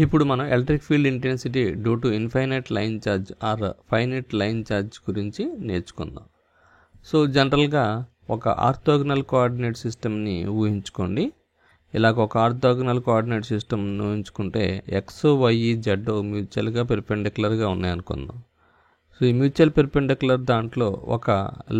ఇప్పుడు మనం electric field intensity due to infinite line charge or finite line charge గురించి నేర్చుకుందాం. సో జనరల్గా ఒక ఆర్థోగనల్ కోఆర్డినేట్ సిస్టమ్ని ఊహించుకోండి. ఇలాగ ఒక ఆర్థోగనల్ కోఆర్డినేట్ సిస్టమ్ని ఊహించుకుంటే ఎక్స్ వై జెడ్ మ్యూచువల్గా పెర్పెండిక్యులర్గా ఉన్నాయనుకుందాం. సో ఈ మ్యూచువల్ పెర్పెండిక్యులర్ దాంట్లో ఒక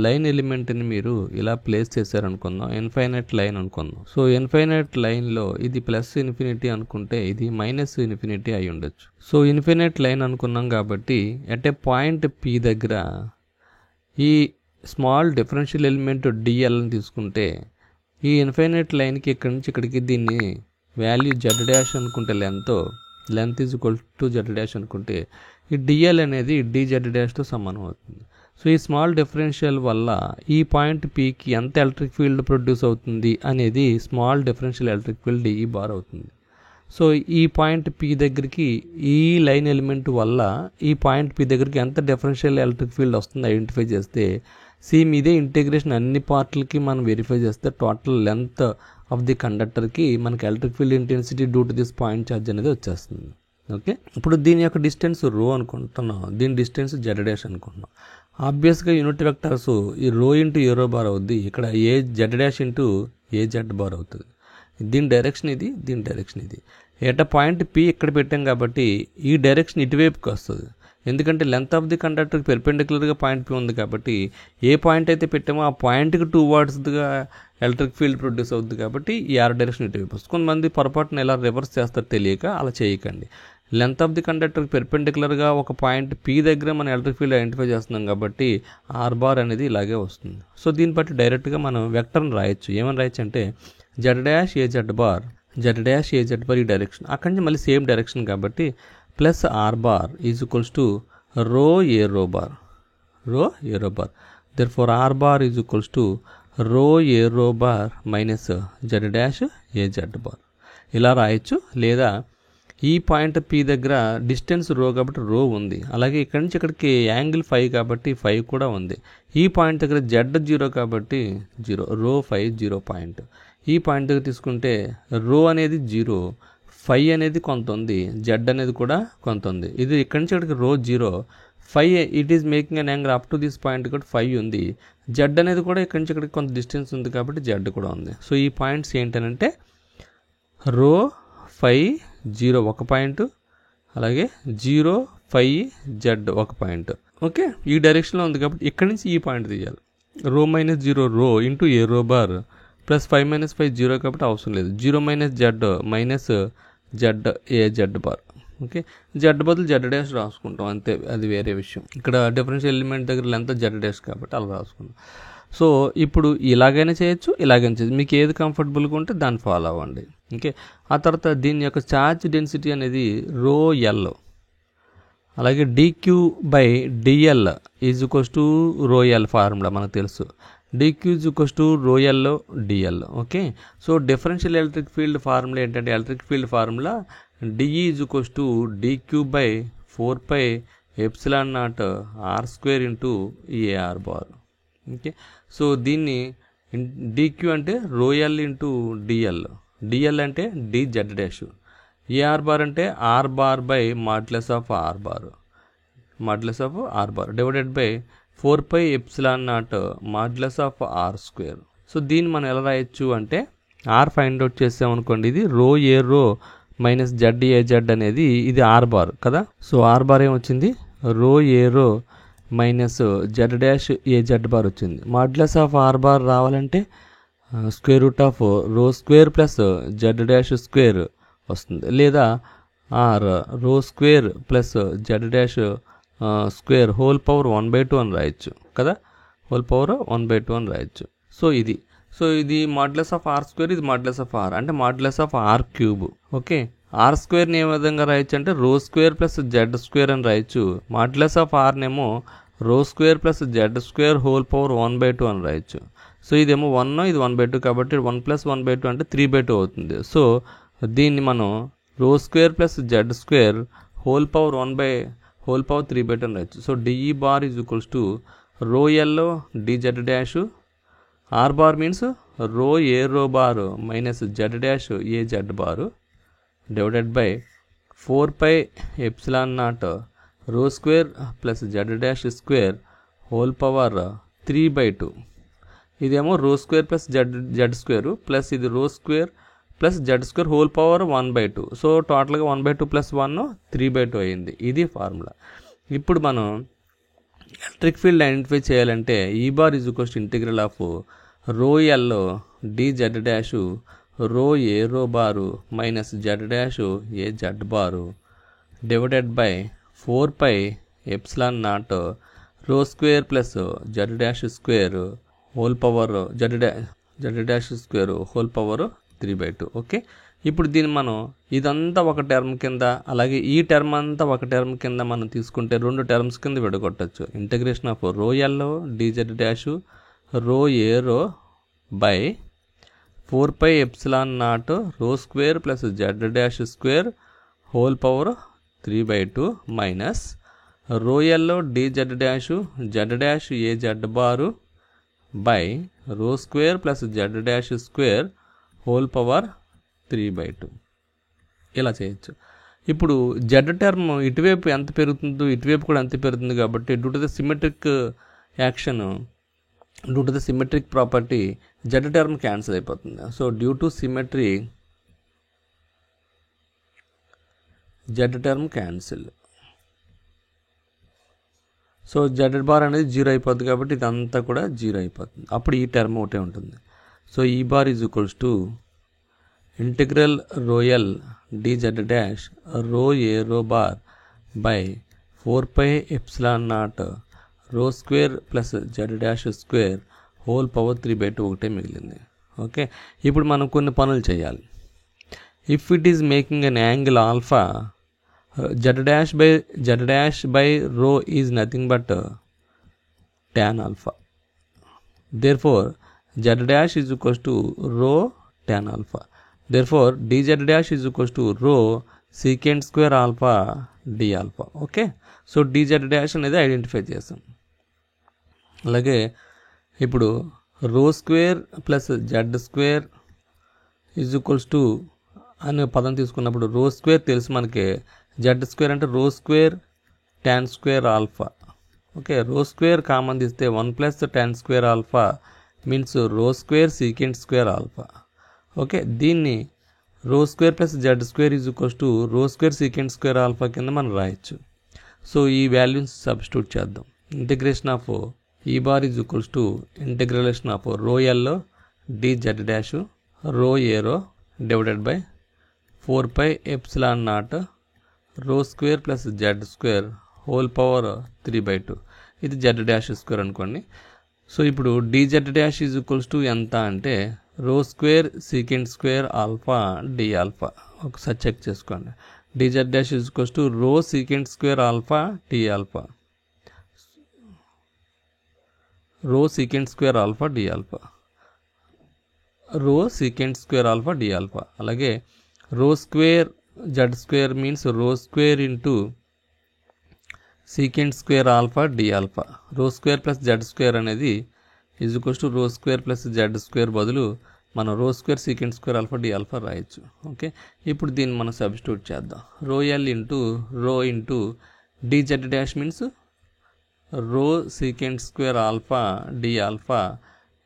లైన్ ఎలిమెంట్ని మీరు ఇలా ప్లేస్ చేశారనుకుందాం, ఇన్ఫైనైట్ లైన్ అనుకుందాం. సో ఇన్ఫైనైట్ లైన్లో ఇది ప్లస్ ఇన్ఫినిటీ అనుకుంటే ఇది మైనస్ ఇన్ఫినిటీ అయి ఉండొచ్చు. సో ఇన్ఫైనైట్ లైన్ అనుకున్నాం కాబట్టి ఎట్ ఏ పాయింట్ పి దగ్గర ఈ స్మాల్ డిఫరెన్షియల్ ఎలిమెంట్ డిఎల్ని తీసుకుంటే ఈ ఇన్ఫైనైట్ లైన్కి ఇక్కడి నుంచి ఇక్కడికి దీన్ని వాల్యూ జెడ్ డాష్ అనుకుంటే length is equal to Z dash అనుకుంటే ఈ డిఎల్ అనేది డిజెడ్ డాష్తో సమానం అవుతుంది. సో ఈ స్మాల్ డిఫరెన్షియల్ వల్ల ఈ పాయింట్ పీకి ఎంత ఎలక్ట్రిక్ ఫీల్డ్ ప్రొడ్యూస్ అవుతుంది అనేది small differential electric field DE bar అవుతుంది. సో ఈ పాయింట్ పి దగ్గరికి ఈ లైన్ ఎలిమెంట్ వల్ల ఈ పాయింట్ పి దగ్గరికి ఎంత డిఫరెన్షియల్ ఎలక్ట్రిక్ ఫీల్డ్ వస్తుంది ఐడెంటిఫై చేస్తే సేమ్ ఇదే ఇంటిగ్రేషన్ అన్ని పార్ట్లకి మనం వెరిఫై చేస్తే టోటల్ లెంత్ ఆఫ్ ది కండక్టర్కి మనకి electric field intensity due to this point charge అనేది వచ్చేస్తుంది. ఓకే, ఇప్పుడు దీని యొక్క డిస్టెన్స్ రో అనుకుంటున్నాం, దీని డిస్టెన్స్ జెడ్ డాష్ అనుకుంటున్నాం. ఆబ్వియస్గా యూనిట్ వెక్టర్స్ ఈ rho into A rho bar అవుద్ది, ఇక్కడ ఏ జెడ్ డాష్ ఇంటూ ఏ జెడ్ బార్ అవుతుంది. దీని డైరెక్షన్ ఇది, దీని డైరెక్షన్ ఇది. ఏట పాయింట్ పి ఇక్కడ పెట్టాం కాబట్టి ఈ డైరెక్షన్ ఇటువైపుకి వస్తుంది. ఎందుకంటే లెంత్ ఆఫ్ ది కండక్టర్కి పెర్పెండిక్యులర్గా పాయింట్ పి ఉంది కాబట్టి ఏ పాయింట్ అయితే పెట్టామో ఆ పాయింట్కి 2 వాట్స్గా ఎలక్ట్రిక్ ఫీల్డ్ ప్రొడ్యూస్ అవుతుంది కాబట్టి ఈ ఆర్ డైరెక్షన్ ఇటువైపు వస్తుంది. కొంతమంది పొరపాటున ఎలా రివర్స్ చేస్తారు తెలియక అలా చేయకండి. లెంత్ ఆఫ్ ది కండక్టర్కి పెర్పెండిక్యులర్గా ఒక పాయింట్ పి దగ్గర మనం ఎలక్ట్రిక్ ఫీల్డ్ ఐడెంటిఫై చేస్తున్నాం కాబట్టి ఆర్ బార్ అనేది ఇలాగే వస్తుంది. సో దీన్ని బట్టి డైరెక్ట్గా మనం వెక్టర్ని రాయొచ్చు. ఏమని రాయొచ్చు అంటే జెడ్ డాష్ ఏ జెడ్ బార్ ఈ డైరెక్షన్, అక్కడి నుంచి మళ్ళీ సేమ్ డైరెక్షన్ కాబట్టి plus R bar is equals to rho A rho bar. Therefore R bar is equals to rho A rho bar minus Z dash A Z bar ఇలా రాయొచ్చు. లేదా ఈ point P దగ్గర distance రో కాబట్టి రో ఉంది, అలాగే ఇక్కడి నుంచి ఇక్కడికి యాంగిల్ 5 కాబట్టి 5 కూడా ఉంది. ఈ పాయింట్ దగ్గర జెడ్ 0 కాబట్టి 0, రో 5 0 పాయింట్. ఈ పాయింట్ దగ్గర తీసుకుంటే రో అనేది 0, 5 అనేది కొంత ఉంది, జెడ్ అనేది కూడా కొంత ఉంది. ఇది ఇక్కడి నుంచి ఇక్కడికి రో 0, 5 it is making an angle up to this point కూడా 5 ఉంది. జెడ్ అనేది కూడా ఇక్కడి నుంచి ఇక్కడికి కొంత డిస్టెన్స్ ఉంది కాబట్టి జెడ్ కూడా ఉంది. సో ఈ పాయింట్స్ ఏంటనంటే రో 5 0 ఒక పాయింట్, అలాగే 0 5 జెడ్ ఒక పాయింట్. ఓకే, ఈ డైరెక్షన్లో ఉంది కాబట్టి ఇక్కడి నుంచి ఈ పాయింట్ తీయాలి. రో minus 0 rho into A rho bar plus 5 minus 5 0 కాబట్టి అవసరం లేదు. 0 మైనస్ జెడ్ మైనస్ జెడ్ ఏ జెడ్ బార్. ఓకే, జెడ్ బదులు జెడ్ డాష్ రాసుకుంటాం అంతే, అది వేరే విషయం. ఇక్కడ డిఫరెన్షియల్ ఎలిమెంట్ దగ్గర లెంత్ జెడ్ డాష్ కాబట్టి అలా రాసుకుంటాం. సో ఇప్పుడు ఇలాగైనా చేయొచ్చు, ఇలాగైనా చేయొచ్చు, మీకు ఏది కంఫర్టబుల్గా ఉంటే దాన్ని ఫాలో అవ్వండి. ఓకే, ఆ తర్వాత దీని యొక్క ఛార్జ్ డెన్సిటీ అనేది రో ఎల్, అలాగే dq by dl is equals to rho L formula మనకు తెలుసు. Dq is equals to rho L dl. Okay, so differential electric field formula ఏంటంటే electric field formula dE is equals to dq by 4π epsilon naught R square into a r bar. Okay, so దీన్ని dq అంటే rho L into dl అంటే D Z dash, a r bar అంటే R bar by modulus of R bar divided by 4π epsilon naught modulus of R square. So దీన్ని మనం ఎలా రాయొచ్చు అంటే are find out చేసామనుకోండి, ఇది రో ఏ రో మైనస్ జెడ్ ఏ జెడ్ అనేది ఇది ఆర్ బార్ కదా. సో ఆర్ బార్ ఏమొచ్చింది, రో ఏ రో మైనస్ జెడ్ డాష్ ఏ జెడ్ బార్ వచ్చింది. మాడ్యులస్ ఆఫ్ ఆర్ బార్ రావాలంటే square root of rho square plus Z dash square వస్తుంది, లేదా R rho square plus Z dash square whole power 1/2 అని రాయొచ్చు కదా, whole power 1/2 అని రాయొచ్చు. So ఇది మాడ్యులస్ ఆఫ్ ఆర్ స్క్వేర్, ఇది మాడ్యులస్ ఆఫ్ ఆర్ అంటే modulus of R cube. Okay, R స్క్వేర్ని ఏ విధంగా రాయొచ్చు అంటే rho square plus Z square అని రాయొచ్చు. మాడ్యులస్ ఆఫ్ ఆర్నేమో rho square plus Z square whole power 1/2 అని రాయొచ్చు. సో ఇదేమో 1, ఇది 1/2 కాబట్టి 1 + 1/2 అంటే 3/2 అవుతుంది. సో దీన్ని మనం rho square plus Z square whole power 3/2 అని రాయొచ్చు. So D E bar is equals to rho L D Z dash, R bar means rho A rho bar minus Z dash A Z bar divided by 4 pi epsilon naught rho square plus z dash square whole power 3/2. ఇదేమో rho square plus Z square plus ఇది rho square plus Z square whole power 1/2. So టోటల్గా 1/2 plus 1 3/2 అయింది. ఇది formula. ఇప్పుడు మనం electric field identify చేయాలంటే E bar is equals to integral of rho L D Z dash rho A rho bar minus Z dash A Z bar divided by 4 pi epsilon naught rho square plus Z dash square whole power Z dash square whole power 3/2. Okay, ఇప్పుడు దీన్ని మనం ఇదంతా ఒక term కింద అలాగే ఈ term అంతా ఒక టర్మ్ కింద మనం తీసుకుంటే 2 టర్మ్స్ కింద విడగొట్టచ్చు. Integration of rho L dz dash rho A rho by 4 pi epsilon naught rho square plus Z dash square whole power 3/2 minus rho L dz dash Z dash A Z bar by rho square plus Z dash square whole power 3/2. ఇలా చేయొచ్చు. ఇప్పుడు Z term ఇటువైపు ఎంత పెరుగుతుందో ఇటువైపు కూడా అంతే పెరుగుతుంది కాబట్టి due to the symmetric action due to the symmetric property Z term cancel అయిపోతుంది. So due to symmetry Z term cancel. So Z bar అనేది 0 అయిపోతుంది కాబట్టి ఇదంతా కూడా 0 అయిపోతుంది. అప్పుడు ఈ టర్మ్ ఒకటే ఉంటుంది. So E bar is equals to integral rho L D Z dash rho A rho bar by 4 pi epsilon naught rho square plus Z dash square whole power 3/2 ఒకటే మిగిలింది. ఓకే, ఇప్పుడు మనం కొన్ని పనులు చేయాలి. If it is making an angle alpha z dash by rho is nothing but tan alpha. Therefore z dash is equals to rho tan alpha. Therefore dz dash is equals to rho secant square alpha d alpha. Okay, so dz dash అనేది identify చేసాం. అలాగే ఇప్పుడు రో square plus Z square is equals to అనే పదం తీసుకున్నప్పుడు రో square తెలుసు మనకి, జెడ్ స్క్వేర్ అంటే rho square tan square alpha. Okay, rho square common తీస్తే 1 plus tan square alpha means rho square secant square alpha. Okay, దీన్ని rho square plus Z square is equals to rho square secant square alpha కింద మనం రాయొచ్చు. So ఈ values substitute చేద్దాం. Integration of E bar is equals to integration of rho L D Z dash rho A rho divided by 4 pi epsilon naught rho square plus Z square whole power 3/2. ఇది Z dash square అనుకోండి. So ఇప్పుడు dz dash is equals to ఎంత అంటే rho square secant square alpha D alpha. ఒకసారి check చేసుకోండి. dz dash is equals to rho secant square alpha D alpha, rho secant square alpha D alpha, rho secant square alpha D alpha. అలాగే rho square Z square means rho square into secant square alpha D alpha. రో square plus Z square అనేది is equals to rho square plus Z square బదులు మనం rho square secant square alpha D alpha రాయొచ్చు. Okay, ఇప్పుడు దీన్ని మనం substitute చేద్దాం. Rho L into rho into D Z dash means rho secant square alpha D alpha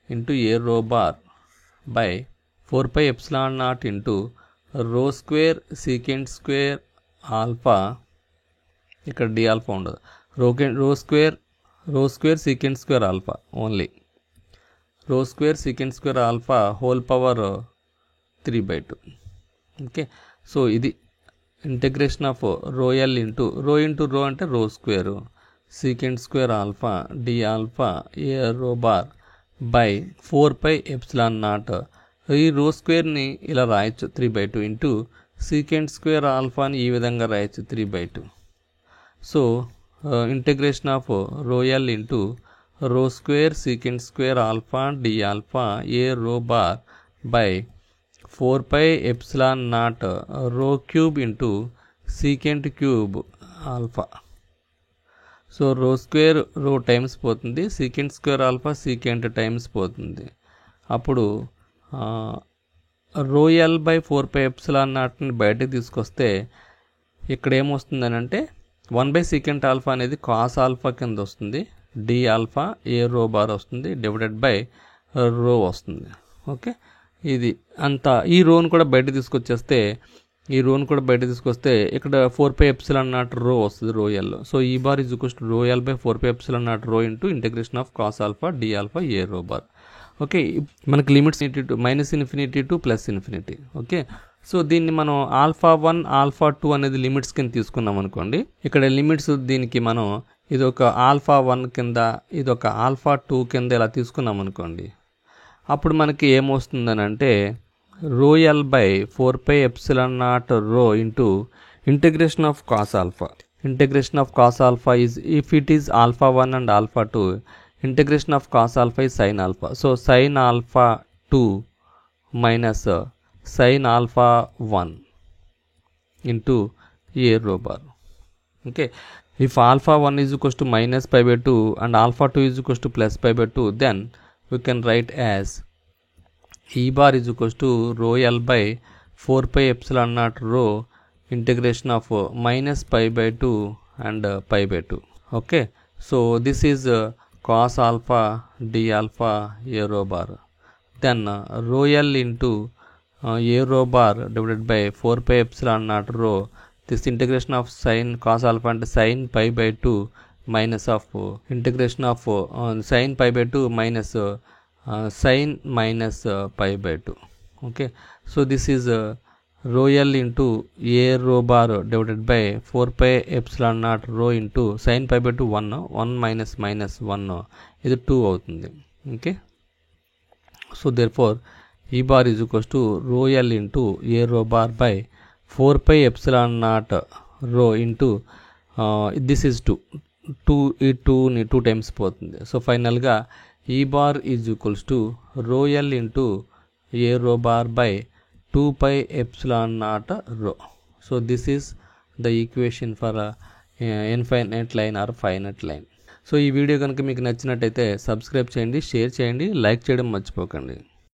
into A rho bar by 4 pi epsilon naught into rho square secant square alpha, ఇక్కడ D alpha ఉండదు, rho square secant square alpha only, రో square secant square alpha whole power 3/2. Okay, so ఇది integration of rho L into rho అంటే rho square secant square alpha D alpha A rho bar by 4 pi epsilon naught. ఈ rho స్క్వేర్ని ఇలా రాయొచ్చు 3/2 into secant square ఆల్ఫాని ఈ విధంగా రాయొచ్చు 3/2. So integration of rho L into rho square secant square alpha D alpha A rho bar by 4 pi epsilon naught rho cube into secant cube alpha. So rho square rho times పోతుంది, secant square alpha secant times పోతుంది. అప్పుడు rho L by 4 pi epsilon నాట్ని బయటకు తీసుకొస్తే ఇక్కడ ఏమొస్తుందని అంటే 1/secant alpha అనేది cos alpha కింద వస్తుంది, D alpha A rho bar వస్తుంది డివైడెడ్ బై రో వస్తుంది. ఓకే, ఇది అంతా ఈ రోను కూడా బయట తీసుకొచ్చేస్తే ఇక్కడ 4πε0 రో వస్తుంది rho L. So E bar is equals to rho L by 4πε0 rho into integration of cos alpha D alpha A rho bar. Okay, మనకి లిమిట్స్ -∞ to +∞. ఓకే, సో దీన్ని మనం α1 α2 అనేది లిమిట్స్ కింద తీసుకున్నాం అనుకోండి. ఇక్కడ లిమిట్స్ దీనికి మనం ఇదొక α1 కింద ఇదొక α2 కింద ఇలా తీసుకున్నాం అనుకోండి. అప్పుడు మనకి ఏమొస్తుందని అంటే rho L by 4πε0 rho into integration of cos alpha. Integration of cos alpha is if it is α1 and α2, integration of cos alpha is sine alpha. So sine alpha 2 minus sin alpha 1 into a rho bar. Okay, if alpha 1 is equals to -π/2 and alpha 2 is equals to +π/2, then we can write as e bar is equals to rho l by 4πε0 rho integration of -π/2 and π/2. Okay, so this is cos alpha d alpha a rho bar. Then rho l into a rho bar divided by 4πε0 rho, this integration of sin cos alpha and sin π/2 minus of integration of sin π/2 minus sin minus π/2. Okay, so this is rho l into a rho bar divided by 4πε0 rho into sin π/2 1 minus 1 ఇది 2 అవుతుంది. Okay, so therefore e bar is equals to rho l into a rho bar by 4πε0 rho into this is 2 times పోతుంది. So ఫైనల్గా e bar is equals to rho l into a rho bar by 2πε0 rho. So this is the equation for infinite line or finite line. So ఈ video కనుక మీకు నచ్చినట్టయితే subscribe చేయండి, share చేయండి, like చేయడం మర్చిపోకండి.